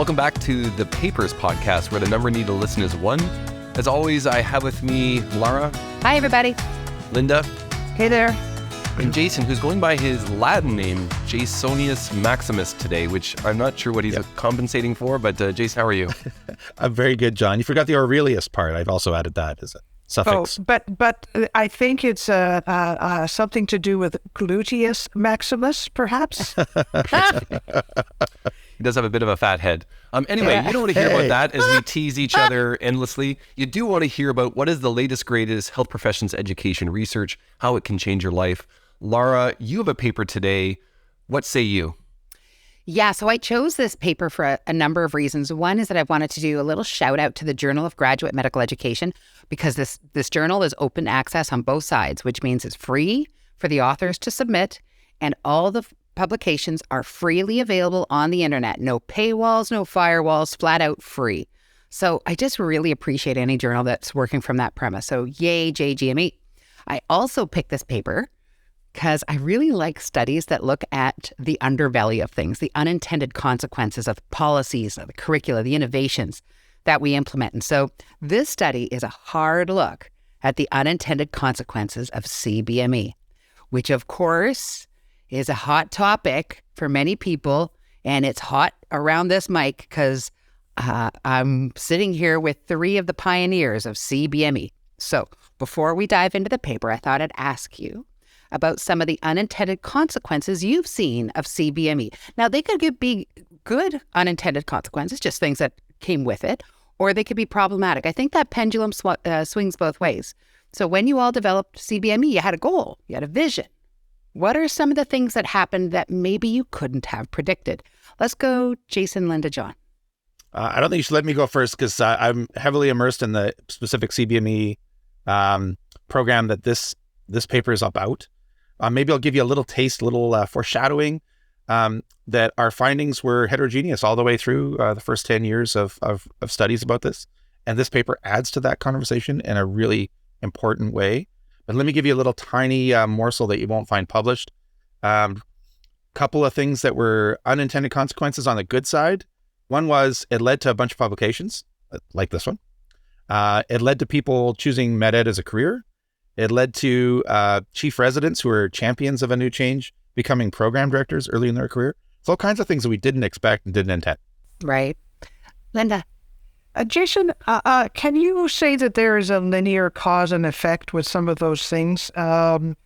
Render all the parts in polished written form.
Welcome back to the Papers podcast, where the number need to listen is 1. As always, I have with me Lara. Hi, everybody. Linda. Hey there. And Jason, who's going by his Latin name, Jasonius Maximus today, which I'm not sure what he's compensating for, but Jason, how are you? I'm very good, John. You forgot the Aurelius part. I've also added that as a suffix. Oh, but I think it's something to do with gluteus maximus, perhaps. He does have a bit of a fat head. Anyway, you don't want to hear about that as we tease each other endlessly. You do want to hear about what is the latest, greatest health professions education research, how it can change your life. Lara, you have a paper today. What say you? Yeah, so I chose this paper for a number of reasons. One is that I wanted to do a little shout out to the Journal of Graduate Medical Education, because this journal is open access on both sides, which means it's free for the authors to submit, and all the publications are freely available on the internet. No paywalls, no firewalls, flat out free. So I just really appreciate any journal that's working from that premise. So yay, JGME. I also picked this paper because I really like studies that look at the underbelly of things, the unintended consequences of policies, of the curricula, the innovations that we implement. And so this study is a hard look at the unintended consequences of CBME, which of course is a hot topic for many people. And it's hot around this mic because I'm sitting here with 3 of the pioneers of CBME. So before we dive into the paper, I thought I'd ask you about some of the unintended consequences you've seen of CBME. Now, they could be good unintended consequences, just things that came with it, or they could be problematic. I think that pendulum swings both ways. So when you all developed CBME, you had a goal, you had a vision. What are some of the things that happened that maybe you couldn't have predicted? Let's go, Jason, Linda, John. I don't think you should let me go first because I'm heavily immersed in the specific CBME program that this paper is about. Maybe I'll give you a little taste, foreshadowing that our findings were heterogeneous all the way through the first 10 years of studies about this. And this paper adds to that conversation in a really important way. But let me give you a little tiny morsel that you won't find published. Couple of things that were unintended consequences on the good side. One was it led to a bunch of publications like this one. It led to people choosing med-ed as a career. It led to chief residents who are champions of a new change becoming program directors early in their career. So all kinds of things that we didn't expect and didn't intend. Right. Linda. Jason, can you say that there is a linear cause and effect with some of those things? I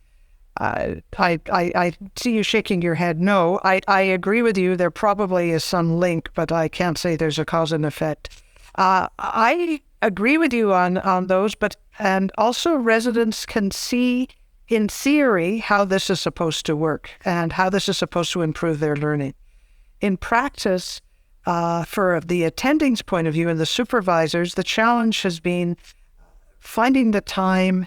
see you shaking your head. No, I agree with you. There probably is some link, but I can't say there's a cause and effect. I agree with you on those, and also residents can see in theory how this is supposed to work and how this is supposed to improve their learning. In practice, for the attending's point of view and the supervisors, the challenge has been finding the time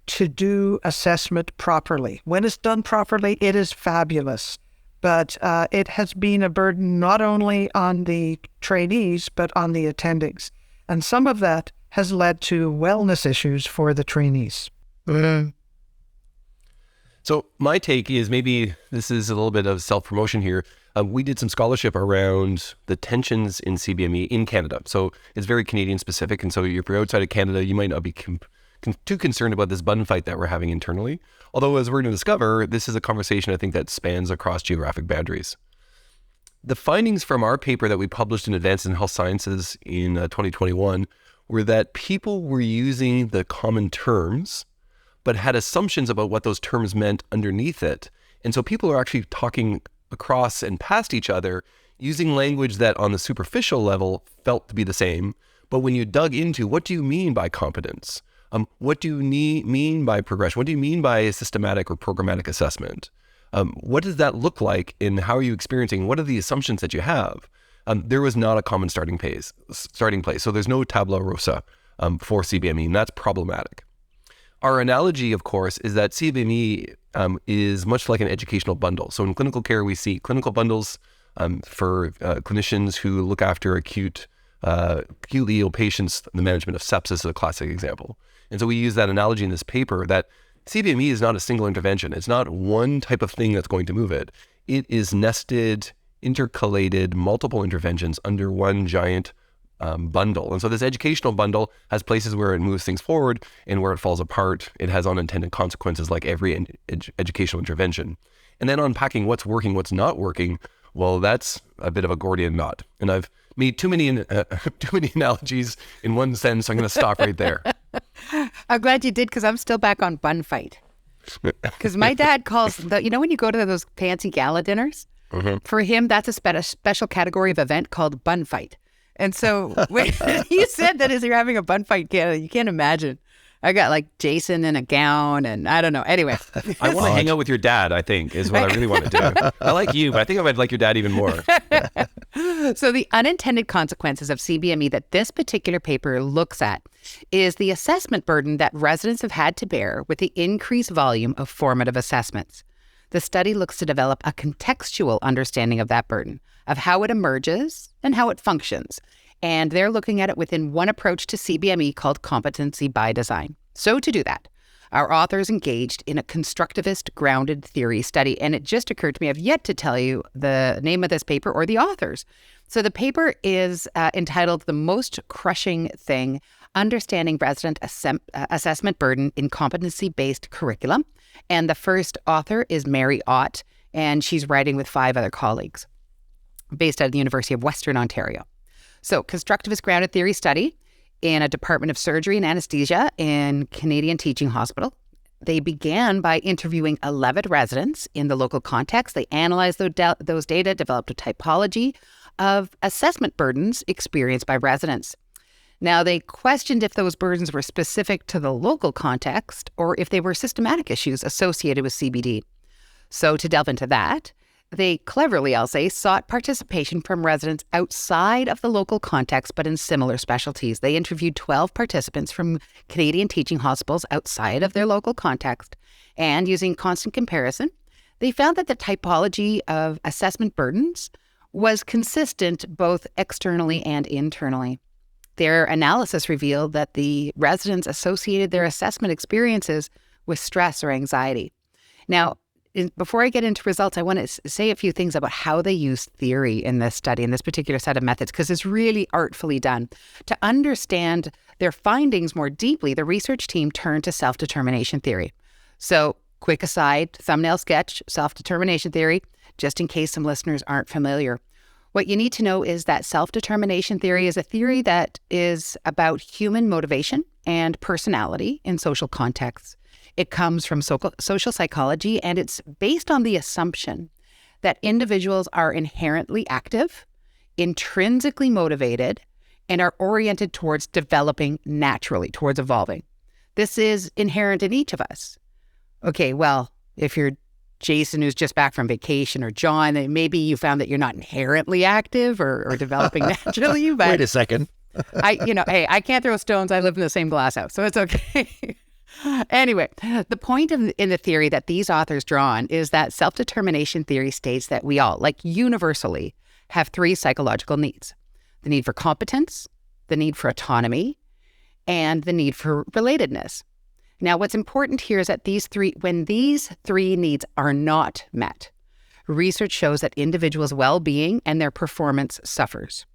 to do assessment properly. When it's done properly, it is fabulous. But it has been a burden not only on the trainees, but on the attendings. And some of that has led to wellness issues for the trainees. Mm-hmm. So my take is, maybe this is a little bit of self-promotion here. We did some scholarship around the tensions in CBME in Canada. So it's very Canadian specific. And so if you're outside of Canada, you might not be too concerned about this bun fight that we're having internally. Although, as we're going to discover, this is a conversation I think that spans across geographic boundaries. The findings from our paper that we published in Advances in Health Sciences in 2021 were that people were using the common terms, but had assumptions about what those terms meant underneath it. And so people are actually talking across and past each other using language that on the superficial level felt to be the same. But when you dug into, what do you mean by competence? What do you mean by progression? What do you mean by a systematic or programmatic assessment? What does that look like, and how are you experiencing? What are the assumptions that you have? There was not a common starting place. So there's no tabula rasa for CBME, and that's problematic. Our analogy, of course, is that CBME is much like an educational bundle. So in clinical care, we see clinical bundles for clinicians who look after acutely ill patients. The management of sepsis is a classic example. And so we use that analogy in this paper that CBME is not a single intervention. It's not one type of thing that's going to move it. It is nested intercalated multiple interventions under one giant bundle. And so this educational bundle has places where it moves things forward, and where it falls apart, it has unintended consequences like every educational intervention. And then unpacking what's working, what's not working, well, that's a bit of a Gordian knot. And I've made too many analogies in one sentence. So I'm going to stop right there. I'm glad you did, because I'm still back on bun fight. Because my dad calls, when you go to those fancy gala dinners, for him, that's a special category of event called bun fight. And so when you said that as you're having a bun fight, you can't imagine. I got like Jason in a gown, and I don't know. Anyway. I want to hang out with your dad, I think, is what I really want to do. I like you, but I think I would like your dad even more. So the unintended consequences of CBME that this particular paper looks at is the assessment burden that residents have had to bear with the increased volume of formative assessments. The study looks to develop a contextual understanding of that burden, of how it emerges and how it functions. And they're looking at it within one approach to CBME called competency by design. So to do that, our authors engaged in a constructivist grounded theory study. And it just occurred to me, I've yet to tell you the name of this paper or the authors. So the paper is entitled The Most Crushing Thing, Understanding Resident Assessment Burden in Competency-Based Curriculum. And the first author is Mary Ott, and she's writing with 5 other colleagues based out of the University of Western Ontario. So, constructivist grounded theory study in a Department of Surgery and Anesthesia in Canadian Teaching Hospital. They began by interviewing 11 residents in the local context. They analyzed those data, developed a typology of assessment burdens experienced by residents. Now, they questioned if those burdens were specific to the local context or if they were systematic issues associated with CBD. So, to delve into that, they cleverly, I'll say, sought participation from residents outside of the local context, but in similar specialties. They interviewed 12 participants from Canadian teaching hospitals outside of their local context. And using constant comparison, they found that the typology of assessment burdens was consistent both externally and internally. Their analysis revealed that the residents associated their assessment experiences with stress or anxiety. Now, before I get into results, I want to say a few things about how they use theory in this study, in this particular set of methods, because it's really artfully done. To understand their findings more deeply, the research team turned to self-determination theory. So, quick aside, thumbnail sketch, self-determination theory, just in case some listeners aren't familiar. What you need to know is that self-determination theory is a theory that is about human motivation and personality in social contexts. It comes from social psychology, and it's based on the assumption that individuals are inherently active, intrinsically motivated, and are oriented towards developing naturally, towards evolving. This is inherent in each of us. Okay, well, if you're Jason who's just back from vacation, or John, then maybe you found that you're not inherently active or developing naturally. But wait a second. Hey, I can't throw stones. I live in the same glass house, so it's okay. Anyway, the point in the theory that these authors draw on is that self-determination theory states that we all, like universally, have 3 psychological needs: the need for competence, the need for autonomy, and the need for relatedness. Now, what's important here is that when these three needs are not met, research shows that individuals' well-being and their performance suffers.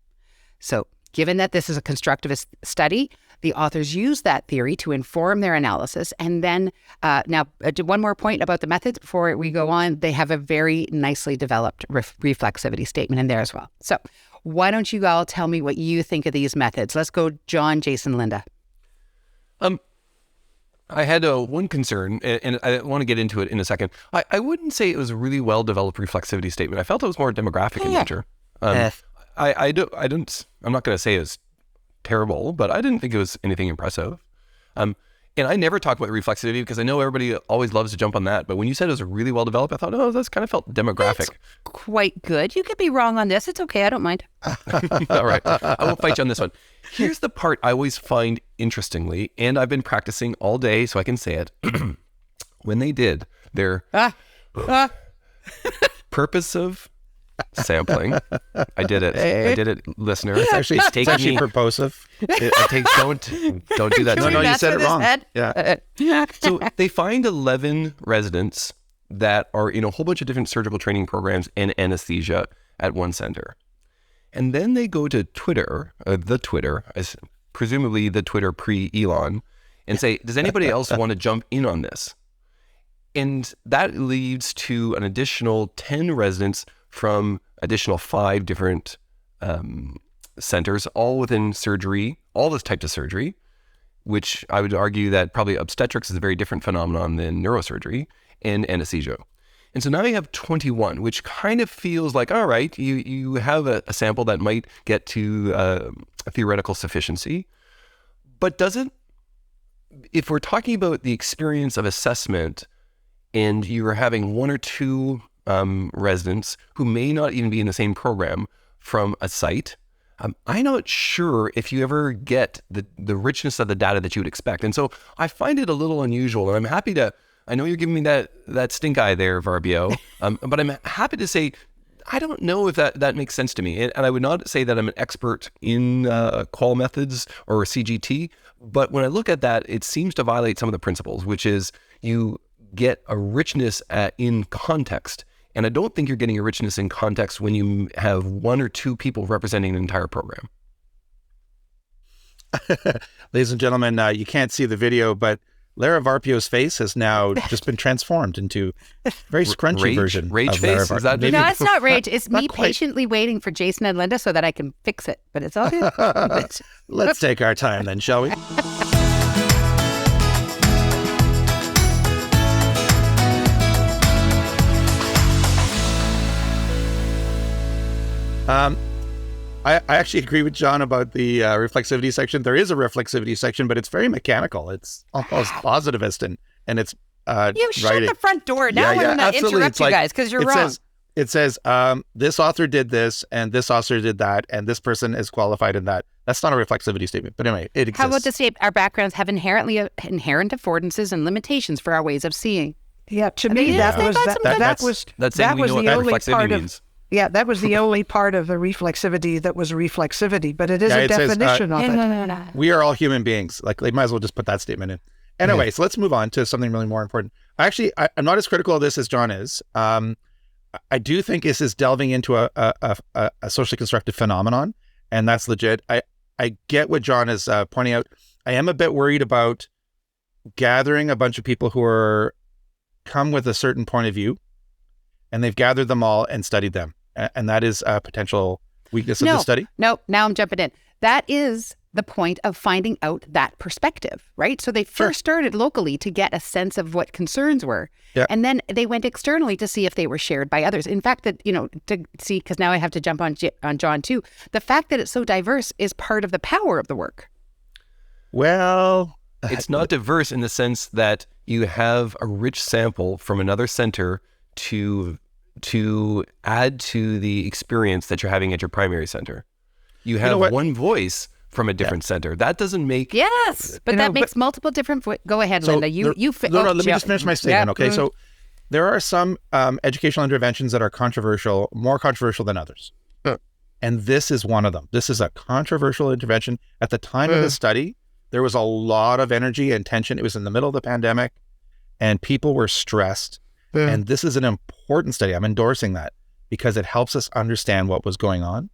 So, given that this is a constructivist study, the authors use that theory to inform their analysis. And then, one more point about the methods before we go on. They have a very nicely developed reflexivity statement in there as well. So why don't you all tell me what you think of these methods? Let's go John, Jason, Linda. I had one concern, and I want to get into it in a second. I wouldn't say it was a really well-developed reflexivity statement. I felt it was more demographic in nature. I'm not going to say it's terrible, but I didn't think it was anything impressive. And I never talk about reflexivity because I know everybody always loves to jump on that. But when you said it was really well developed, I thought, oh, that's kind of felt demographic. That's quite good. You could be wrong on this. It's okay. I don't mind. All right. I won't fight you on this one. Here's the part I always find interestingly, and I've been practicing all day so I can say it. When they did their purposive sampling, I did it, listener. It's actually purposive. Don't do that. No, you said it wrong. Yeah. So they find 11 residents that are in a whole bunch of different surgical training programs and anesthesia, at one center. And then they go to Twitter, the Twitter, as presumably the Twitter pre-Elon, and say, does anybody else want to jump in on this? And that leads to an additional 10 residents from additional 5 different centers, all within surgery, all those types of surgery, which I would argue that probably obstetrics is a very different phenomenon than neurosurgery, and anesthesia. And so now you have 21, which kind of feels like, all right, you have a sample that might get to a theoretical sufficiency. But if we're talking about the experience of assessment and you're having 1 or 2 residents who may not even be in the same program from a site, I'm not sure if you ever get the richness of the data that you would expect. And so I find it a little unusual, and I'm happy to, I know you're giving me that stink eye there, Varpio, but I'm happy to say, I don't know if that makes sense to me. And I would not say that I'm an expert in qual methods or CGT, but when I look at that, it seems to violate some of the principles, which is you get a richness in context. And I don't think you're getting a richness in context when you have 1 or 2 people representing an entire program. Ladies and gentlemen, you can't see the video, but Lara Varpio's face has now just been transformed into a very scrunchy version. Rage of Lara face? Is that Varpio. No, it's not rage. It's me quite. patiently waiting for Jason and Linda so that I can fix it. But it's all good. Let's take our time then, shall we? I actually agree with John about the reflexivity section. There is a reflexivity section, but it's very mechanical. It's almost positivist and it's You shut the front door. Now I'm going to absolutely. interrupt It's you like- guys because you're wrong. It says this author did this and this author did that and this person is qualified in that. That's not a reflexivity statement, but anyway, it exists. How about the statement? Our backgrounds have inherent affordances and limitations for our ways of seeing. Yeah, to me, mean, that they've was got that, some that, good- that was That's saying that we was know the what only reflexivity part of means. yeah, that was the only part of the reflexivity that was reflexivity, but it is Yeah, a it says, definition of it. We are all human beings. Like they might as well just put that statement in. Anyway, so let's move on to something really more important. Actually, I'm not as critical of this as John is. I do think this is delving into a socially constructed phenomenon, and that's legit. I get what John is pointing out. I am a bit worried about gathering a bunch of people who are come with a certain point of view, and they've gathered them all and studied them, and that is a potential weakness of the study. No, now I'm jumping in. That is the point of finding out that perspective, right? So they first started locally to get a sense of what concerns were. Yeah. And then they went externally to see if they were shared by others. In fact, that, to see, because now I have to jump on John too. The fact that it's so diverse is part of the power of the work. Well, It's not diverse in the sense that you have a rich sample from another center to add to the experience that you're having at your primary center. You have one voice from a different center. That doesn't make... Yes, but that makes multiple different... Go ahead, So Linda. let me just finish my statement, okay? So there are some educational interventions that are controversial, more controversial than others. And this is one of them. This is a controversial intervention. At the time of the study, there was a lot of energy and tension. It was in the middle of the pandemic, and people were stressed. And this is an important study. I'm endorsing that because it helps us understand what was going on.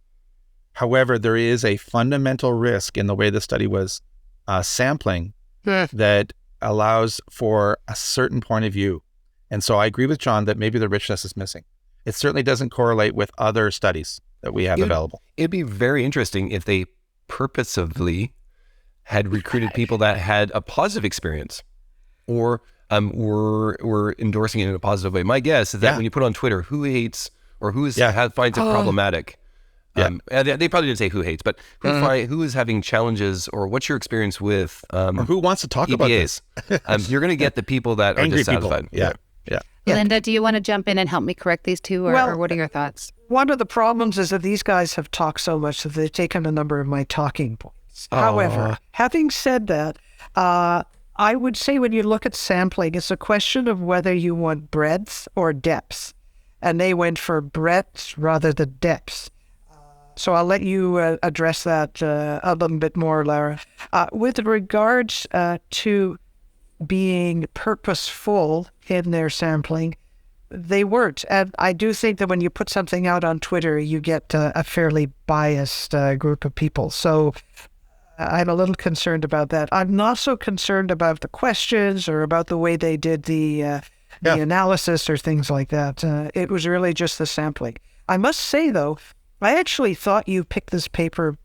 However, there is a fundamental risk in the way the study was sampling that allows for a certain point of view. And so I agree with John that maybe the richness is missing. It certainly doesn't correlate with other studies that we have available. It'd be very interesting if they purposefully had recruited people that had a positive experience or were endorsing it in a positive way. My guess is that when you put on Twitter who hates or finds it problematic, they probably didn't say who hates, but who is having challenges or what's your experience with or who wants to talk about this? You're going to get the people that are Angry dissatisfied. people. Yeah. Linda, do you want to jump in and help me correct these two, or what are your thoughts? One of the problems is that these guys have talked so much that they've taken a number of my talking points. However, having said that, I would say when you look at sampling, it's a question of whether you want breadth or depth. And they went for breadth rather than depth. So I'll let you address that a little bit more, Lara. With regards to being purposeful in their sampling, they weren't. And I do think that when you put something out on Twitter, you get a fairly biased group of people. So I'm a little concerned about that. I'm not so concerned about the questions or about the way they did the analysis or things like that. It was really just the sampling. I must say, though, I actually thought you picked this paper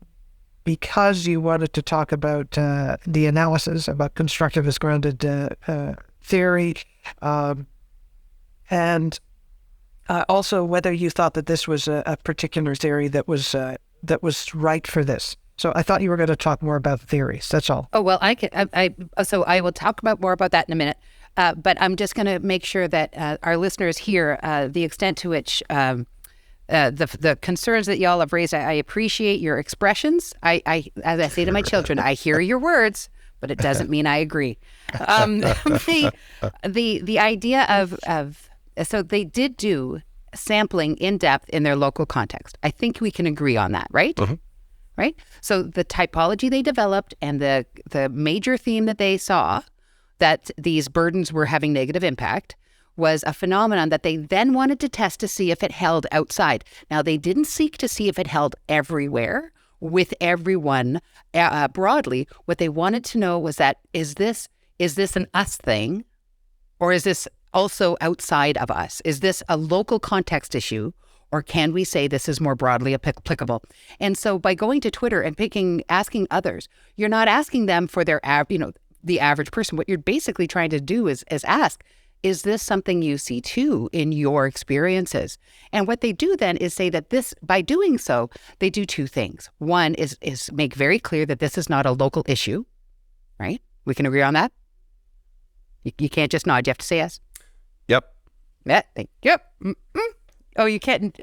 because you wanted to talk about the analysis, about constructivist grounded theory, and also whether you thought that this was a particular theory that was right for this. So I thought you were going to talk more about theories. That's all. Oh, well, so I will talk about more about that in a minute. But I'm just going to make sure that our listeners hear the extent to which the concerns that y'all have raised. I appreciate your expressions. I as I say to my children, I hear your words, but it doesn't mean I agree. The idea of so they did do sampling in depth in their local context. I think we can agree on that, right? Mm-hmm. Right. So the typology they developed and the major theme that they saw that these burdens were having negative impact was a phenomenon that they then wanted to test to see if it held outside. Now, they didn't seek to see if it held everywhere with everyone broadly. What they wanted to know was that, is this an us thing, or is this also outside of us? Is this a local context issue, or can we say this is more broadly applicable? And so by going to Twitter and asking others, you're not asking them for their the average person. What you're basically trying to do is ask, is this something you see too in your experiences? And what they do then is say that by doing so, they do two things. One is make very clear that this is not a local issue, right? We can agree on that? You can't just nod. You have to say yes. Yep. Yeah. Yep. Mm-mm. Oh, you can't.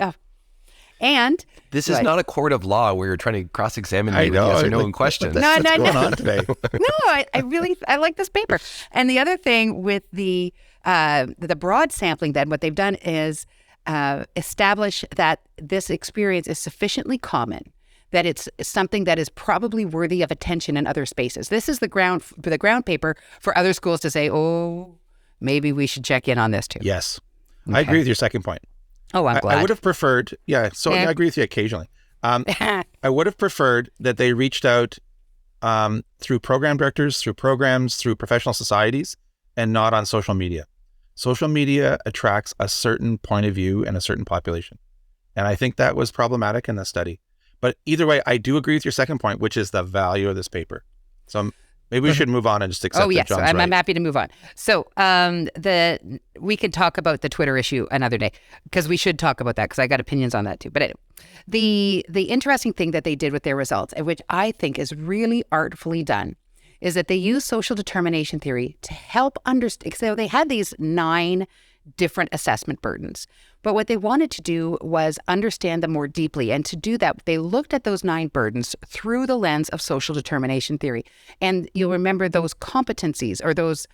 And this is not a court of law where you're trying to cross-examine me with yes or no in questions. What's going on today? No, I like this paper. And the other thing with the broad sampling, then what they've done is establish that this experience is sufficiently common, that it's something that is probably worthy of attention in other spaces. This is the ground paper for other schools to say, oh, maybe we should check in on this too. Yes. Okay. I agree with your second point. Oh, I'm glad. I would have preferred, I agree with you occasionally. I would have preferred that they reached out through program directors, through programs, through professional societies, and not on social media. Social media attracts a certain point of view and a certain population. And I think that was problematic in the study. But either way, I do agree with your second point, which is the value of this paper. So maybe we should move on and just accept that John's right. I'm happy to move on. So we could talk about the Twitter issue another day, because we should talk about that, because I got opinions on that too. But anyway, the interesting thing that they did with their results, and which I think is really artfully done, is that they use social determination theory to help understand. So they had these 9 different assessment burdens. But what they wanted to do was understand them more deeply. And to do that, they looked at those 9 burdens through the lens of social determination theory. And you'll remember those competencies, or those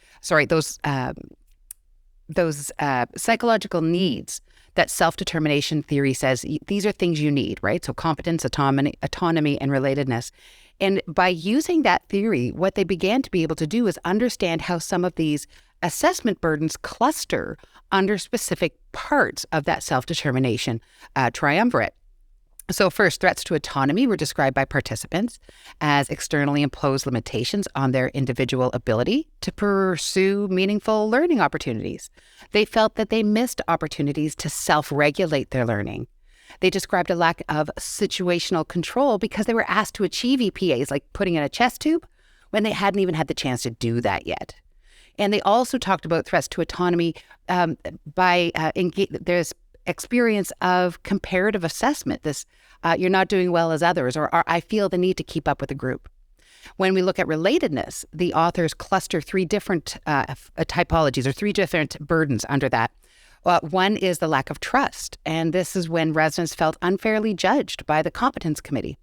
psychological needs that self-determination theory says these are things you need, right? So competence, autonomy, and relatedness. And by using that theory, what they began to be able to do is understand how some of these assessment burdens cluster under specific parts of that self-determination triumvirate. So first, threats to autonomy were described by participants as externally imposed limitations on their individual ability to pursue meaningful learning opportunities. They felt that they missed opportunities to self-regulate their learning. They described a lack of situational control because they were asked to achieve EPAs, like putting in a chest tube, when they hadn't even had the chance to do that yet. And they also talked about threats to autonomy there's experience of comparative assessment. This, you're not doing well as others, or I feel the need to keep up with the group. When we look at relatedness, the authors cluster 3 different typologies, or 3 different burdens under that. One is the lack of trust, and this is when residents felt unfairly judged by the competence committee.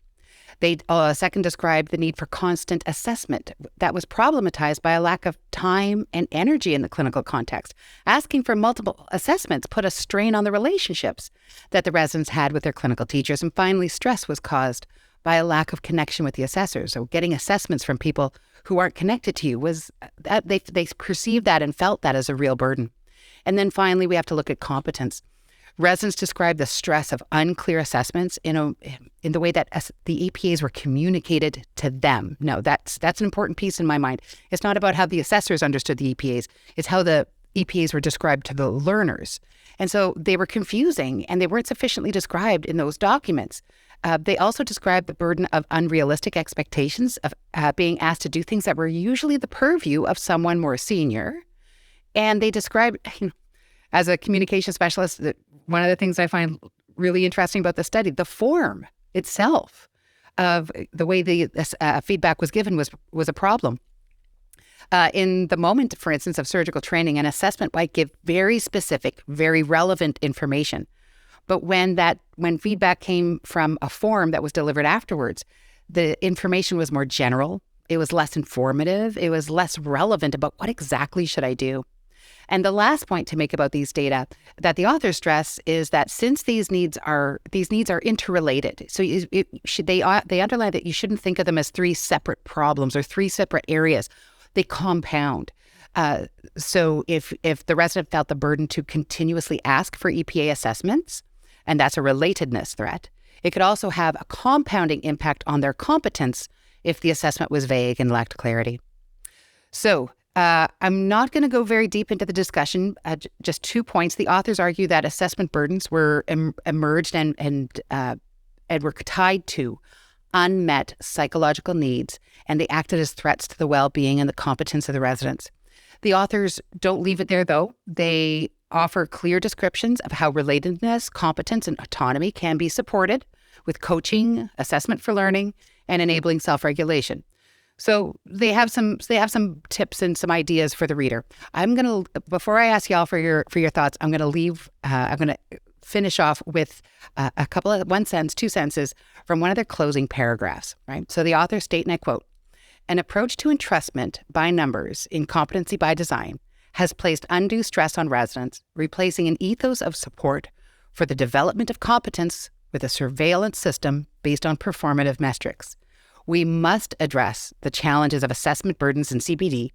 They second described the need for constant assessment that was problematized by a lack of time and energy in the clinical context. Asking for multiple assessments put a strain on the relationships that the residents had with their clinical teachers. And finally, stress was caused by a lack of connection with the assessors. So getting assessments from people who aren't connected to you was, they perceived that and felt that as a real burden. And then finally, we have to look at competence. Residents described the stress of unclear assessments in the way that the EPAs were communicated to them. No, that's an important piece in my mind. It's not about how the assessors understood the EPAs. It's how the EPAs were described to the learners. And so they were confusing and they weren't sufficiently described in those documents. They also described the burden of unrealistic expectations of being asked to do things that were usually the purview of someone more senior. And they described, as a communication specialist, one of the things I find really interesting about the study, the form itself of the way the feedback was given was a problem. In the moment, for instance, of surgical training, an assessment might give very specific, very relevant information. But when feedback came from a form that was delivered afterwards, the information was more general. It was less informative. It was less relevant about what exactly should I do. And the last point to make about these data that the authors stress is that since these needs are interrelated, so they underline that you shouldn't think of them as three separate problems or three separate areas. They compound. So if the resident felt the burden to continuously ask for EPA assessments, and that's a relatedness threat, it could also have a compounding impact on their competence if the assessment was vague and lacked clarity. So I'm not going to go very deep into the discussion. Just 2 points. The authors argue that assessment burdens were emerged and were tied to unmet psychological needs, and they acted as threats to the well-being and the competence of the residents. The authors don't leave it there, though. They offer clear descriptions of how relatedness, competence, and autonomy can be supported with coaching, assessment for learning, and enabling self-regulation. So they have some tips and some ideas for the reader. Before I ask y'all for your thoughts, I'm gonna finish off with a couple of 2 sentences from one of their closing paragraphs, right? So the authors state, and I quote, "An approach to entrustment by numbers in competency by design has placed undue stress on residents, replacing an ethos of support for the development of competence with a surveillance system based on performative metrics. We must address the challenges of assessment burdens in CBD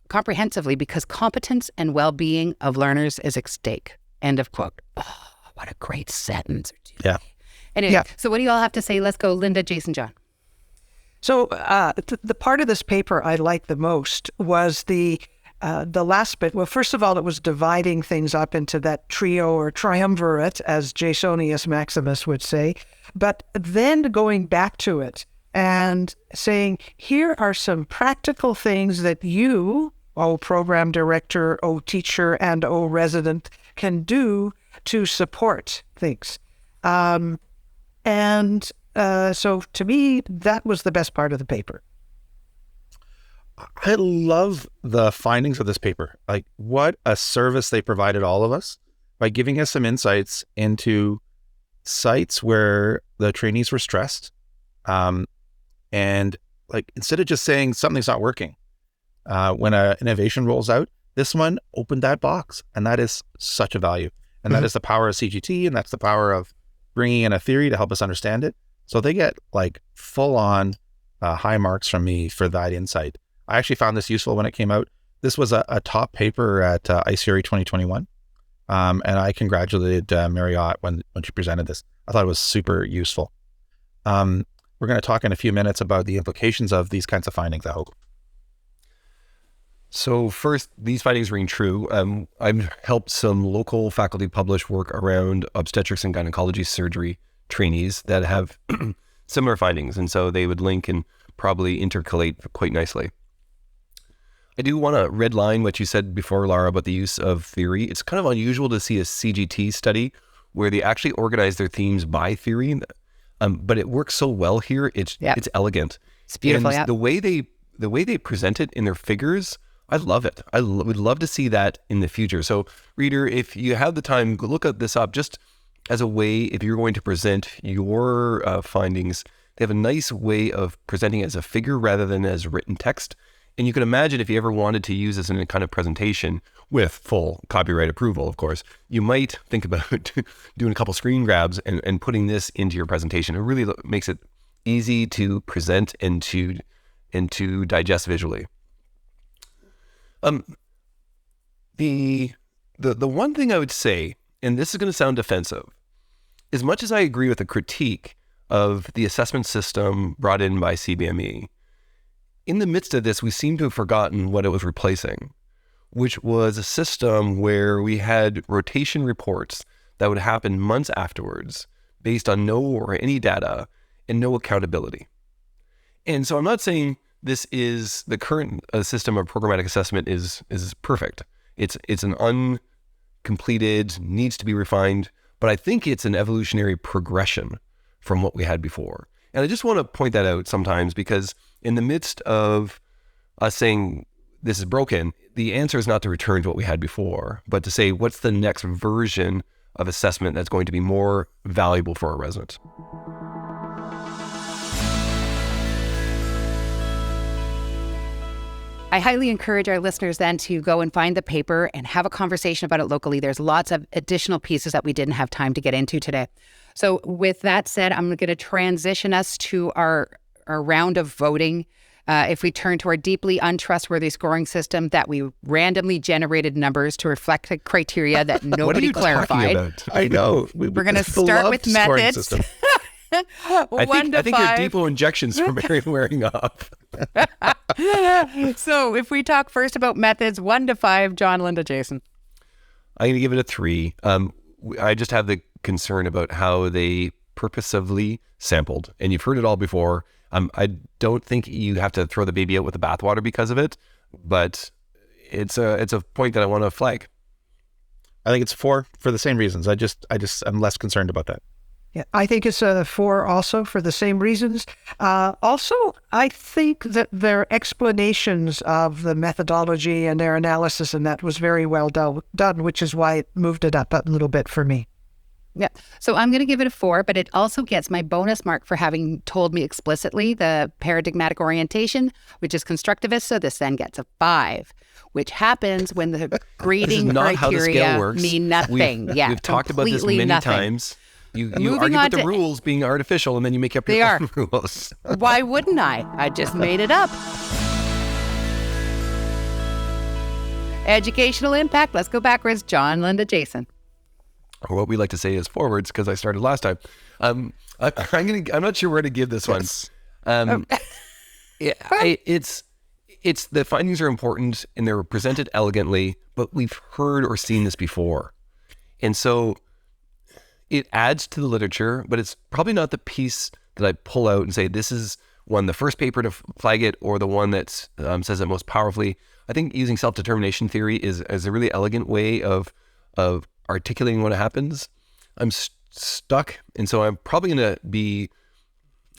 comprehensively because competence and well-being of learners is at stake." End of quote. Oh, what a great sentence. Yeah. Anyway, So what do you all have to say? Let's go, Linda, Jason, John. So the part of this paper I liked the most was the last bit. Well, first of all, it was dividing things up into that trio or triumvirate, as Jasonius Maximus would say, but then going back to it and saying, here are some practical things that you, program director, teacher, and resident, can do to support things. So to me, that was the best part of the paper. I love the findings of this paper. Like, what a service they provided all of us by giving us some insights into sites where the trainees were stressed. And like, instead of just saying something's not working, when an innovation rolls out, this one opened that box, and that is such a value. And that is the power of CGT, and that's the power of bringing in a theory to help us understand it. So they get like full on high marks from me for that insight. I actually found this useful when it came out. This was a top paper at ICRE 2021. And I congratulated Marriott when she presented this. I thought it was super useful. We're going to talk in a few minutes about the implications of these kinds of findings, I hope. So first, these findings ring true. I've helped some local faculty publish work around obstetrics and gynecology surgery trainees that have similar findings. And so they would link and probably intercalate quite nicely. I do want to redline what you said before, Lara, about the use of theory. It's kind of unusual to see a CGT study where they actually organize their themes by theory, but it works so well here. It's elegant. It's beautiful. And the way they present it in their figures, I love it. I would love to see that in the future. So, reader, if you have the time, go look at this up just as a way, if you're going to present your findings, they have a nice way of presenting it as a figure rather than as written text. And you can imagine if you ever wanted to use this in a kind of presentation with full copyright approval, of course, you might think about doing a couple screen grabs and putting this into your presentation. It really makes it easy to present and to digest visually. The The one thing I would say, and this is going to sound defensive, as much as I agree with the critique of the assessment system brought in by CBME, in the midst of this, we seem to have forgotten what it was replacing, which was a system where we had rotation reports that would happen months afterwards based on no or any data and no accountability. And so I'm not saying this is the current system of programmatic assessment is perfect. It's an uncompleted, needs to be refined, but I think it's an evolutionary progression from what we had before. And I just want to point that out sometimes, because in the midst of us saying this is broken, the answer is not to return to what we had before, but to say what's the next version of assessment that's going to be more valuable for our residents. I highly encourage our listeners then to go and find the paper and have a conversation about it locally. There's lots of additional pieces that we didn't have time to get into today. So with that said, I'm going to transition us to our round of voting. If we turn to our deeply untrustworthy scoring system that we randomly generated numbers to reflect the criteria that nobody clarified. I know. We're going to start with methods. I think your depot injections are wearing off. So if we talk first about methods, 1 to 5, John, Linda, Jason. I'm going to give it a 3. I just have the concern about how they purposefully sampled, and you've heard it all before. I don't think you have to throw the baby out with the bathwater because of it, but it's a point that I want to flag. I think it's 4 for the same reasons. I'm less concerned about that. Yeah, I think it's a 4 also for the same reasons. Also, I think that their explanations of the methodology and their analysis and that was very well done, which is why it moved it up a little bit for me. Yeah. So I'm going to give it a 4, but it also gets my bonus mark for having told me explicitly the paradigmatic orientation, which is constructivist. So this then gets a 5, which happens when the grading criteria mean nothing. We've talked about this many times. You argue about the rules being artificial, and then you make up your own rules. Why wouldn't I? I just made it up. Educational impact. Let's go backwards. John, Linda, Jason. Or what we like to say is forwards, because I started last time. I'm not sure where to give this one. It's the findings are important and they're presented elegantly, but we've heard or seen this before, and so it adds to the literature, but it's probably not the piece that I pull out and say this is the first paper to flag it, or the one that says it most powerfully. I think using self-determination theory is a really elegant way of articulating what happens. I'm stuck, and so I'm probably going to be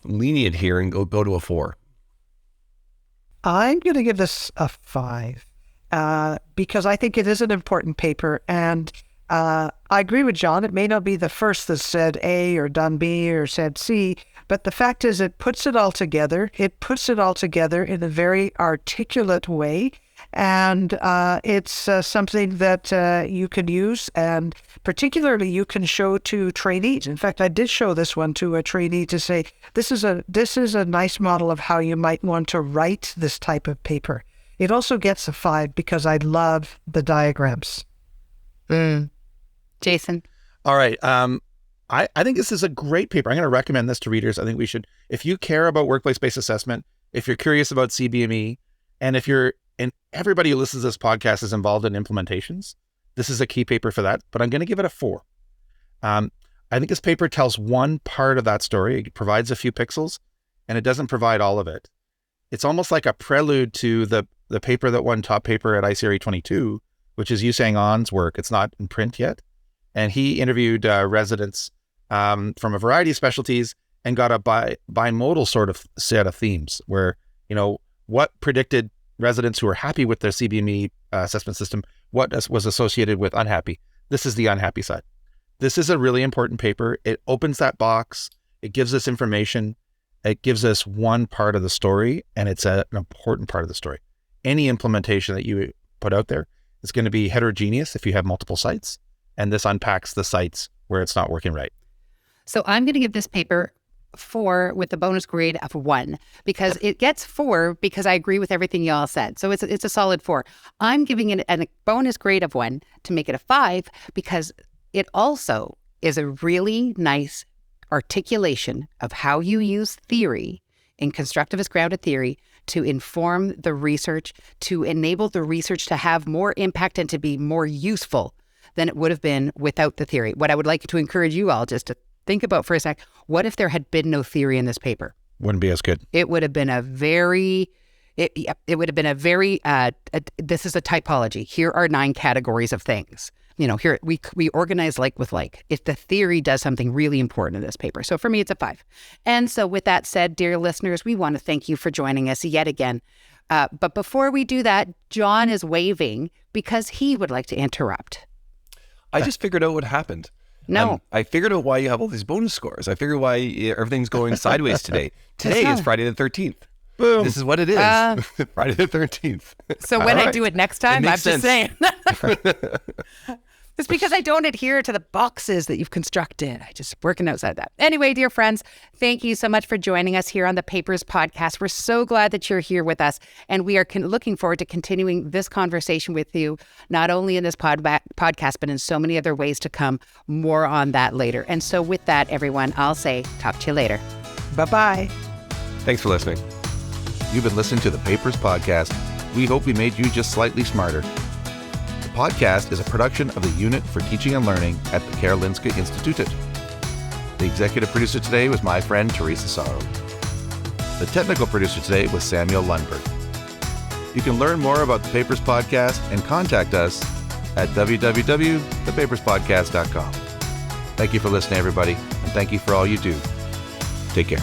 lenient here and go to a 4. I'm going to give this a 5 because I think it is an important paper, and I agree with John. It may not be the first that said A or done B or said C, but the fact is it puts it all together. It puts it all together in a very articulate way, and it's something that you can use, and particularly you can show to trainees. In fact, I did show this one to a trainee to say, this is a nice model of how you might want to write this type of paper. It also gets a 5 because I love the diagrams. Jason. All right. I think this is a great paper. I'm going to recommend this to readers. I think we should, if you care about workplace-based assessment, if you're curious about CBME, and everybody who listens to this podcast is involved in implementations, this is a key paper for that, but I'm going to give it a 4. I think this paper tells one part of that story. It provides a few pixels, and it doesn't provide all of it. It's almost like a prelude to the paper that won top paper at ICRE 22, which is Yusang On's work. It's not in print yet. And he interviewed residents from a variety of specialties and got a bimodal sort of set of themes where, what predicted residents who were happy with their CBME assessment system, what was associated with unhappy. This is the unhappy side. This is a really important paper. It opens that box. It gives us information. It gives us one part of the story, and it's an important part of the story. Any implementation that you put out there is going to be heterogeneous if you have multiple sites, and this unpacks the sites where it's not working right. So I'm going to give this paper 4 with the bonus grade of 1 because it gets 4 because I agree with everything y'all said. So it's a solid 4. I'm giving it a bonus grade of 1 to make it a 5 because it also is a really nice articulation of how you use theory in constructivist grounded theory to inform the research, to enable the research to have more impact and to be more useful than it would have been without the theory. What I would like to encourage you all just to think about for a sec, what if there had been no theory in this paper? Wouldn't be as good. It would have been a very, this is a typology. Here are 9 categories of things. Here we organize like with like. If the theory does something really important in this paper. So for me, it's a 5. And so with that said, dear listeners, we want to thank you for joining us yet again. But before we do that, John is waving because he would like to interrupt. I just figured out what happened. No. I figured out why you have all these bonus scores. I figured why everything's going sideways today. Today is Friday the 13th. Boom. This is what it is. Friday the 13th. So when I do it next time, I'm just saying. It's because I don't adhere to the boxes that you've constructed. I just working outside that. Anyway, dear friends, thank you so much for joining us here on the Papers Podcast. We're so glad that you're here with us, and we are looking forward to continuing this conversation with you, not only in this podcast, but in so many other ways to come. More on that later. And so with that, everyone, I'll say talk to you later. Bye-bye. Thanks for listening. You've been listening to the Papers Podcast. We hope we made you just slightly smarter. The podcast is a production of the Unit for Teaching and Learning at the Karolinska Institutet. The executive producer today was my friend Teresa Sörö. The technical producer today was Samuel Lundberg. You can learn more about the Papers Podcast and contact us at www.thepaperspodcast.com. Thank you for listening, everybody, and thank you for all you do. Take care.